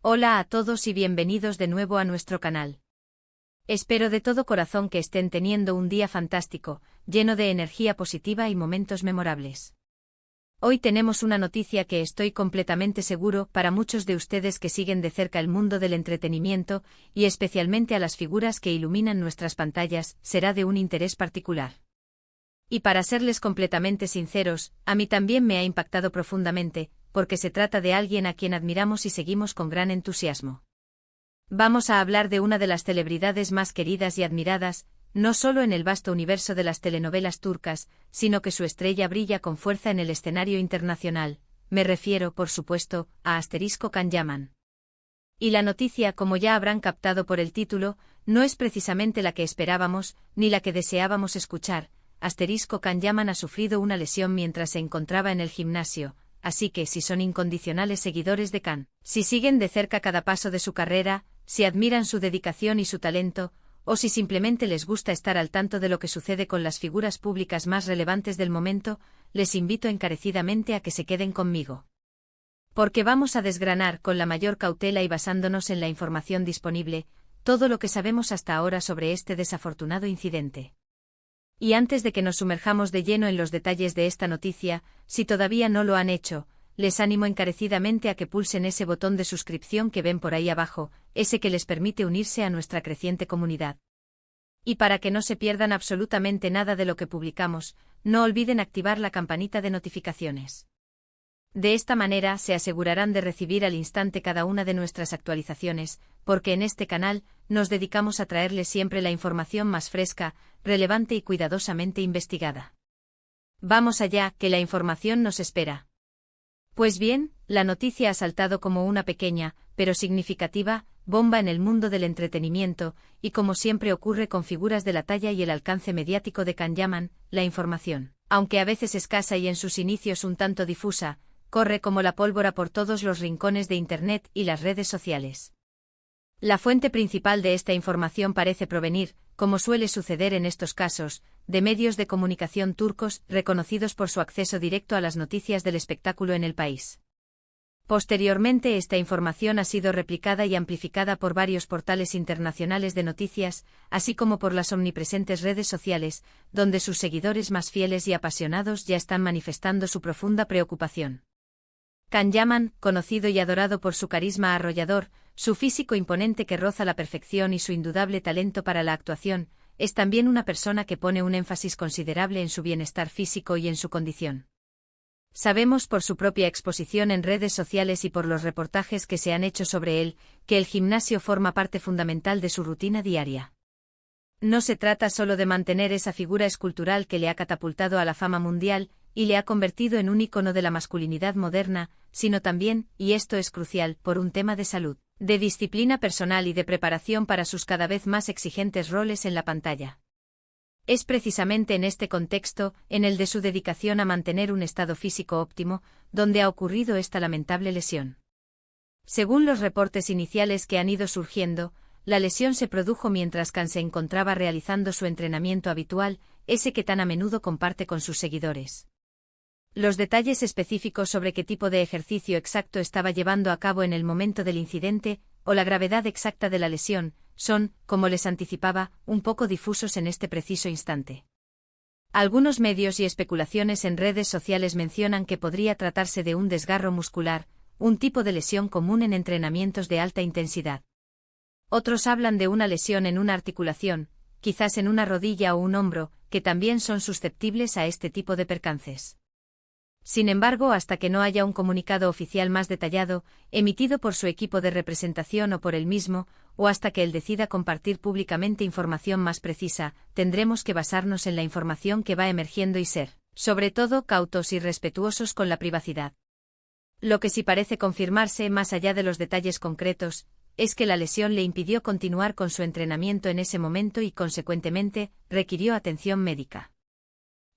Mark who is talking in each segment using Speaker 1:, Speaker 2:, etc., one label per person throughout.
Speaker 1: Hola a todos y bienvenidos de nuevo a nuestro canal. Espero de todo corazón que estén teniendo un día fantástico, lleno de energía positiva y momentos memorables. Hoy tenemos una noticia que estoy completamente seguro para muchos de ustedes que siguen de cerca el mundo del entretenimiento y especialmente a las figuras que iluminan nuestras pantallas, será de un interés particular. Y para serles completamente sinceros, a mí también me ha impactado profundamente, porque se trata de alguien a quien admiramos y seguimos con gran entusiasmo. Vamos a hablar de una de las celebridades más queridas y admiradas, no solo en el vasto universo de las telenovelas turcas, sino que su estrella brilla con fuerza en el escenario internacional. Me refiero, por supuesto, a Asterisco Can Yaman. Y la noticia, como ya habrán captado por el título, no es precisamente la que esperábamos, ni la que deseábamos escuchar. Asterisco Can Yaman ha sufrido una lesión mientras se encontraba en el gimnasio, así que si son incondicionales seguidores de Can, si siguen de cerca cada paso de su carrera, si admiran su dedicación y su talento, o si simplemente les gusta estar al tanto de lo que sucede con las figuras públicas más relevantes del momento, les invito encarecidamente a que se queden conmigo. Porque vamos a desgranar con la mayor cautela y basándonos en la información disponible, todo lo que sabemos hasta ahora sobre este desafortunado incidente. Y antes de que nos sumerjamos de lleno en los detalles de esta noticia, si todavía no lo han hecho, les animo encarecidamente a que pulsen ese botón de suscripción que ven por ahí abajo, ese que les permite unirse a nuestra creciente comunidad. Y para que no se pierdan absolutamente nada de lo que publicamos, no olviden activar la campanita de notificaciones. De esta manera se asegurarán de recibir al instante cada una de nuestras actualizaciones, porque en este canal nos dedicamos a traerles siempre la información más fresca, relevante y cuidadosamente investigada. Vamos allá, que la información nos espera. Pues bien, la noticia ha saltado como una pequeña, pero significativa, bomba en el mundo del entretenimiento, y como siempre ocurre con figuras de la talla y el alcance mediático de Can Yaman, la información, aunque a veces escasa y en sus inicios un tanto difusa, corre como la pólvora por todos los rincones de Internet y las redes sociales. La fuente principal de esta información parece provenir, como suele suceder en estos casos, de medios de comunicación turcos reconocidos por su acceso directo a las noticias del espectáculo en el país. Posteriormente esta información ha sido replicada y amplificada por varios portales internacionales de noticias, así como por las omnipresentes redes sociales, donde sus seguidores más fieles y apasionados ya están manifestando su profunda preocupación. Can Yaman, conocido y adorado por su carisma arrollador, su físico imponente que roza la perfección y su indudable talento para la actuación, es también una persona que pone un énfasis considerable en su bienestar físico y en su condición. Sabemos por su propia exposición en redes sociales y por los reportajes que se han hecho sobre él, que el gimnasio forma parte fundamental de su rutina diaria. No se trata solo de mantener esa figura escultural que le ha catapultado a la fama mundial y le ha convertido en un ícono de la masculinidad moderna, sino también, y esto es crucial, por un tema de salud, de disciplina personal y de preparación para sus cada vez más exigentes roles en la pantalla. Es precisamente en este contexto, en el de su dedicación a mantener un estado físico óptimo, donde ha ocurrido esta lamentable lesión. Según los reportes iniciales que han ido surgiendo, la lesión se produjo mientras Can se encontraba realizando su entrenamiento habitual, ese que tan a menudo comparte con sus seguidores. Los detalles específicos sobre qué tipo de ejercicio exacto estaba llevando a cabo en el momento del incidente, o la gravedad exacta de la lesión, son, como les anticipaba, un poco difusos en este preciso instante. Algunos medios y especulaciones en redes sociales mencionan que podría tratarse de un desgarro muscular, un tipo de lesión común en entrenamientos de alta intensidad. Otros hablan de una lesión en una articulación, quizás en una rodilla o un hombro, que también son susceptibles a este tipo de percances. Sin embargo, hasta que no haya un comunicado oficial más detallado, emitido por su equipo de representación o por él mismo, o hasta que él decida compartir públicamente información más precisa, tendremos que basarnos en la información que va emergiendo y ser, sobre todo, cautos y respetuosos con la privacidad. Lo que sí parece confirmarse, más allá de los detalles concretos, es que la lesión le impidió continuar con su entrenamiento en ese momento y, consecuentemente, requirió atención médica.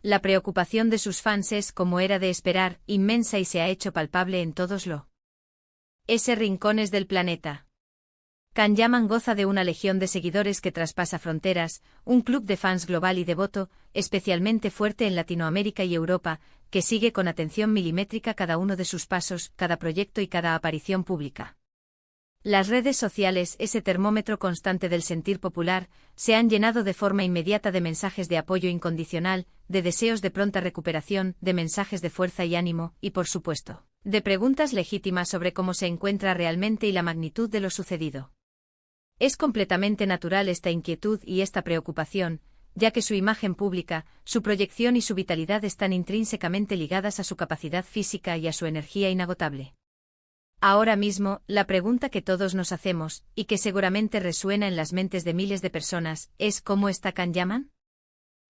Speaker 1: La preocupación de sus fans es, como era de esperar, inmensa y se ha hecho palpable en todos los rincones del planeta. Can Yaman goza de una legión de seguidores que traspasa fronteras, un club de fans global y devoto, especialmente fuerte en Latinoamérica y Europa, que sigue con atención milimétrica cada uno de sus pasos, cada proyecto y cada aparición pública. Las redes sociales, ese termómetro constante del sentir popular, se han llenado de forma inmediata de mensajes de apoyo incondicional, de deseos de pronta recuperación, de mensajes de fuerza y ánimo, y por supuesto, de preguntas legítimas sobre cómo se encuentra realmente y la magnitud de lo sucedido. Es completamente natural esta inquietud y esta preocupación, ya que su imagen pública, su proyección y su vitalidad están intrínsecamente ligadas a su capacidad física y a su energía inagotable. Ahora mismo, la pregunta que todos nos hacemos, y que seguramente resuena en las mentes de miles de personas, es ¿cómo está Can Yaman?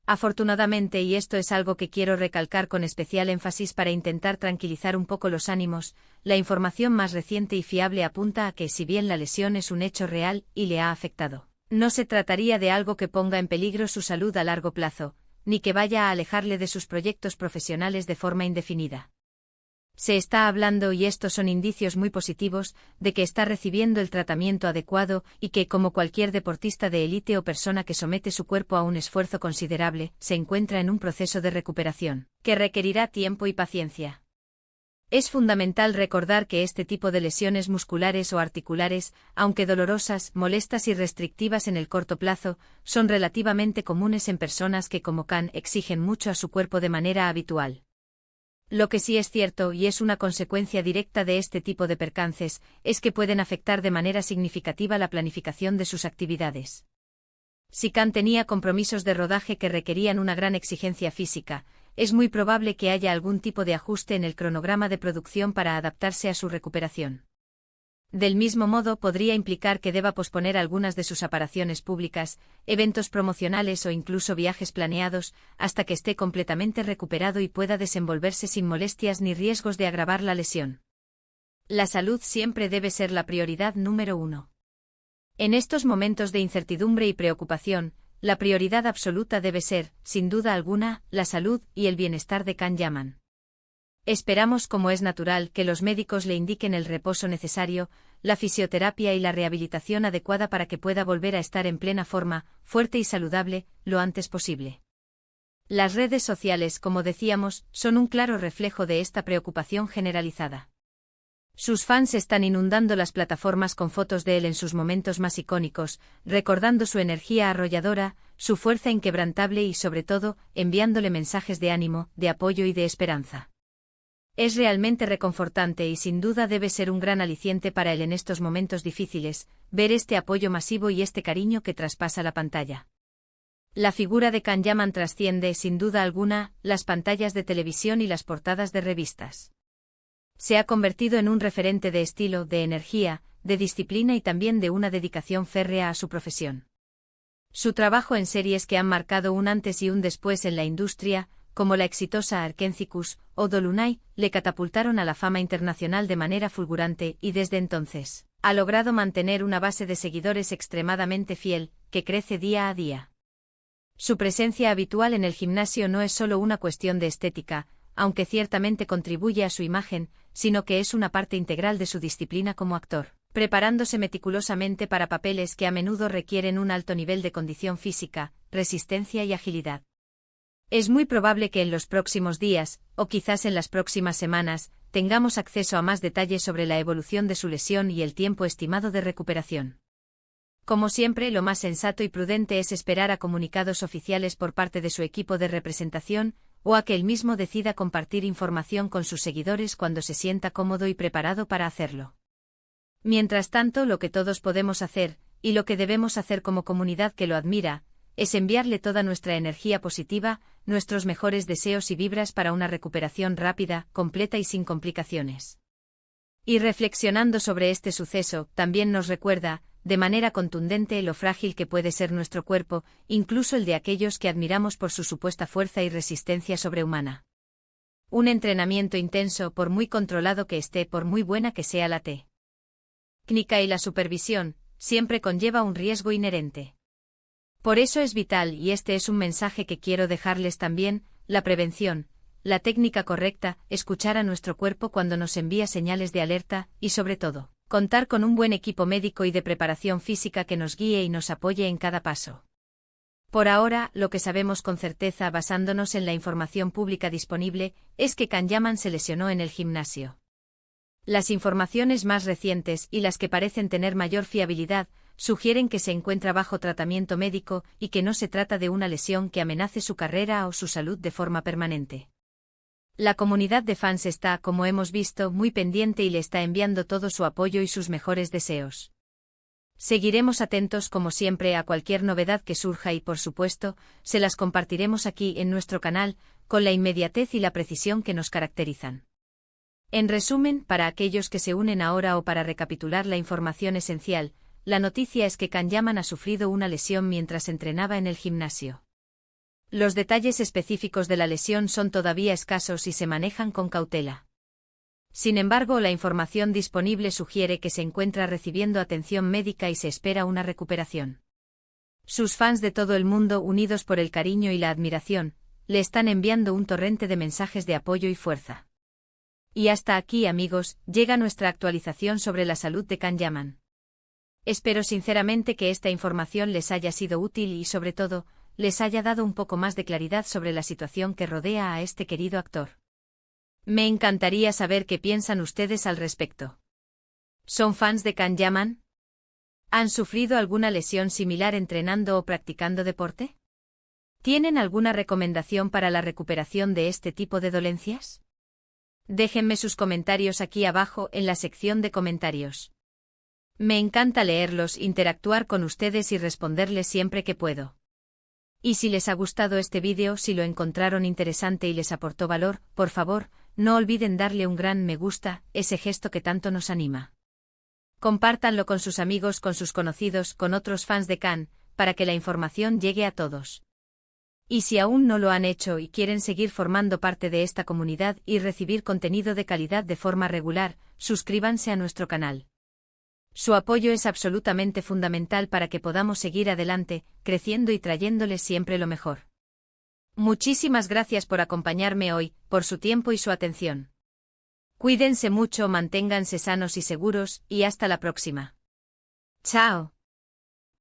Speaker 1: Afortunadamente, y esto es algo que quiero recalcar con especial énfasis para intentar tranquilizar un poco los ánimos, la información más reciente y fiable apunta a que, si bien la lesión es un hecho real y le ha afectado, no se trataría de algo que ponga en peligro su salud a largo plazo, ni que vaya a alejarle de sus proyectos profesionales de forma indefinida. Se está hablando, y estos son indicios muy positivos, de que está recibiendo el tratamiento adecuado y que, como cualquier deportista de élite o persona que somete su cuerpo a un esfuerzo considerable, se encuentra en un proceso de recuperación, que requerirá tiempo y paciencia. Es fundamental recordar que este tipo de lesiones musculares o articulares, aunque dolorosas, molestas y restrictivas en el corto plazo, son relativamente comunes en personas que, como Can, exigen mucho a su cuerpo de manera habitual. Lo que sí es cierto, y es una consecuencia directa de este tipo de percances, es que pueden afectar de manera significativa la planificación de sus actividades. Si Can tenía compromisos de rodaje que requerían una gran exigencia física, es muy probable que haya algún tipo de ajuste en el cronograma de producción para adaptarse a su recuperación. Del mismo modo, podría implicar que deba posponer algunas de sus apariciones públicas, eventos promocionales o incluso viajes planeados, hasta que esté completamente recuperado y pueda desenvolverse sin molestias ni riesgos de agravar la lesión. La salud siempre debe ser la prioridad número uno. En estos momentos de incertidumbre y preocupación, la prioridad absoluta debe ser, sin duda alguna, la salud y el bienestar de Can Yaman. Esperamos, como es natural, que los médicos le indiquen el reposo necesario, la fisioterapia y la rehabilitación adecuada para que pueda volver a estar en plena forma, fuerte y saludable, lo antes posible. Las redes sociales, como decíamos, son un claro reflejo de esta preocupación generalizada. Sus fans están inundando las plataformas con fotos de él en sus momentos más icónicos, recordando su energía arrolladora, su fuerza inquebrantable y, sobre todo, enviándole mensajes de ánimo, de apoyo y de esperanza. Es realmente reconfortante y sin duda debe ser un gran aliciente para él en estos momentos difíciles, ver este apoyo masivo y este cariño que traspasa la pantalla. La figura de Can Yaman trasciende, sin duda alguna, las pantallas de televisión y las portadas de revistas. Se ha convertido en un referente de estilo, de energía, de disciplina y también de una dedicación férrea a su profesión. Su trabajo en series que han marcado un antes y un después en la industria, como la exitosa Arkencicus o Dolunay, le catapultaron a la fama internacional de manera fulgurante y desde entonces ha logrado mantener una base de seguidores extremadamente fiel, que crece día a día. Su presencia habitual en el gimnasio no es solo una cuestión de estética, aunque ciertamente contribuye a su imagen, sino que es una parte integral de su disciplina como actor, preparándose meticulosamente para papeles que a menudo requieren un alto nivel de condición física, resistencia y agilidad. Es muy probable que en los próximos días, o quizás en las próximas semanas, tengamos acceso a más detalles sobre la evolución de su lesión y el tiempo estimado de recuperación. Como siempre, lo más sensato y prudente es esperar a comunicados oficiales por parte de su equipo de representación, o a que él mismo decida compartir información con sus seguidores cuando se sienta cómodo y preparado para hacerlo. Mientras tanto, lo que todos podemos hacer, y lo que debemos hacer como comunidad que lo admira, es enviarle toda nuestra energía positiva, nuestros mejores deseos y vibras para una recuperación rápida, completa y sin complicaciones. Y reflexionando sobre este suceso, también nos recuerda, de manera contundente, lo frágil que puede ser nuestro cuerpo, incluso el de aquellos que admiramos por su supuesta fuerza y resistencia sobrehumana. Un entrenamiento intenso, por muy controlado que esté, por muy buena que sea la técnica y la supervisión, siempre conlleva un riesgo inherente. Por eso es vital, y este es un mensaje que quiero dejarles también, la prevención, la técnica correcta, escuchar a nuestro cuerpo cuando nos envía señales de alerta, y sobre todo, contar con un buen equipo médico y de preparación física que nos guíe y nos apoye en cada paso. Por ahora, lo que sabemos con certeza basándonos en la información pública disponible, es que Can Yaman se lesionó en el gimnasio. Las informaciones más recientes y las que parecen tener mayor fiabilidad sugieren que se encuentra bajo tratamiento médico y que no se trata de una lesión que amenace su carrera o su salud de forma permanente. La comunidad de fans está, como hemos visto, muy pendiente y le está enviando todo su apoyo y sus mejores deseos. Seguiremos atentos como siempre a cualquier novedad que surja y por supuesto, se las compartiremos aquí en nuestro canal, con la inmediatez y la precisión que nos caracterizan. En resumen, para aquellos que se unen ahora o para recapitular la información esencial, la noticia es que Can Yaman ha sufrido una lesión mientras entrenaba en el gimnasio. Los detalles específicos de la lesión son todavía escasos y se manejan con cautela. Sin embargo, la información disponible sugiere que se encuentra recibiendo atención médica y se espera una recuperación. Sus fans de todo el mundo, unidos por el cariño y la admiración, le están enviando un torrente de mensajes de apoyo y fuerza. Y hasta aquí, amigos, llega nuestra actualización sobre la salud de Can Yaman. Espero sinceramente que esta información les haya sido útil y, sobre todo, les haya dado un poco más de claridad sobre la situación que rodea a este querido actor. Me encantaría saber qué piensan ustedes al respecto. ¿Son fans de Can Yaman? ¿Han sufrido alguna lesión similar entrenando o practicando deporte? ¿Tienen alguna recomendación para la recuperación de este tipo de dolencias? Déjenme sus comentarios aquí abajo en la sección de comentarios. Me encanta leerlos, interactuar con ustedes y responderles siempre que puedo. Y si les ha gustado este vídeo, si lo encontraron interesante y les aportó valor, por favor, no olviden darle un gran me gusta, ese gesto que tanto nos anima. Compártanlo con sus amigos, con sus conocidos, con otros fans de Can, para que la información llegue a todos. Y si aún no lo han hecho y quieren seguir formando parte de esta comunidad y recibir contenido de calidad de forma regular, suscríbanse a nuestro canal. Su apoyo es absolutamente fundamental para que podamos seguir adelante, creciendo y trayéndoles siempre lo mejor. Muchísimas gracias por acompañarme hoy, por su tiempo y su atención. Cuídense mucho, manténganse sanos y seguros, y hasta la próxima. Chao.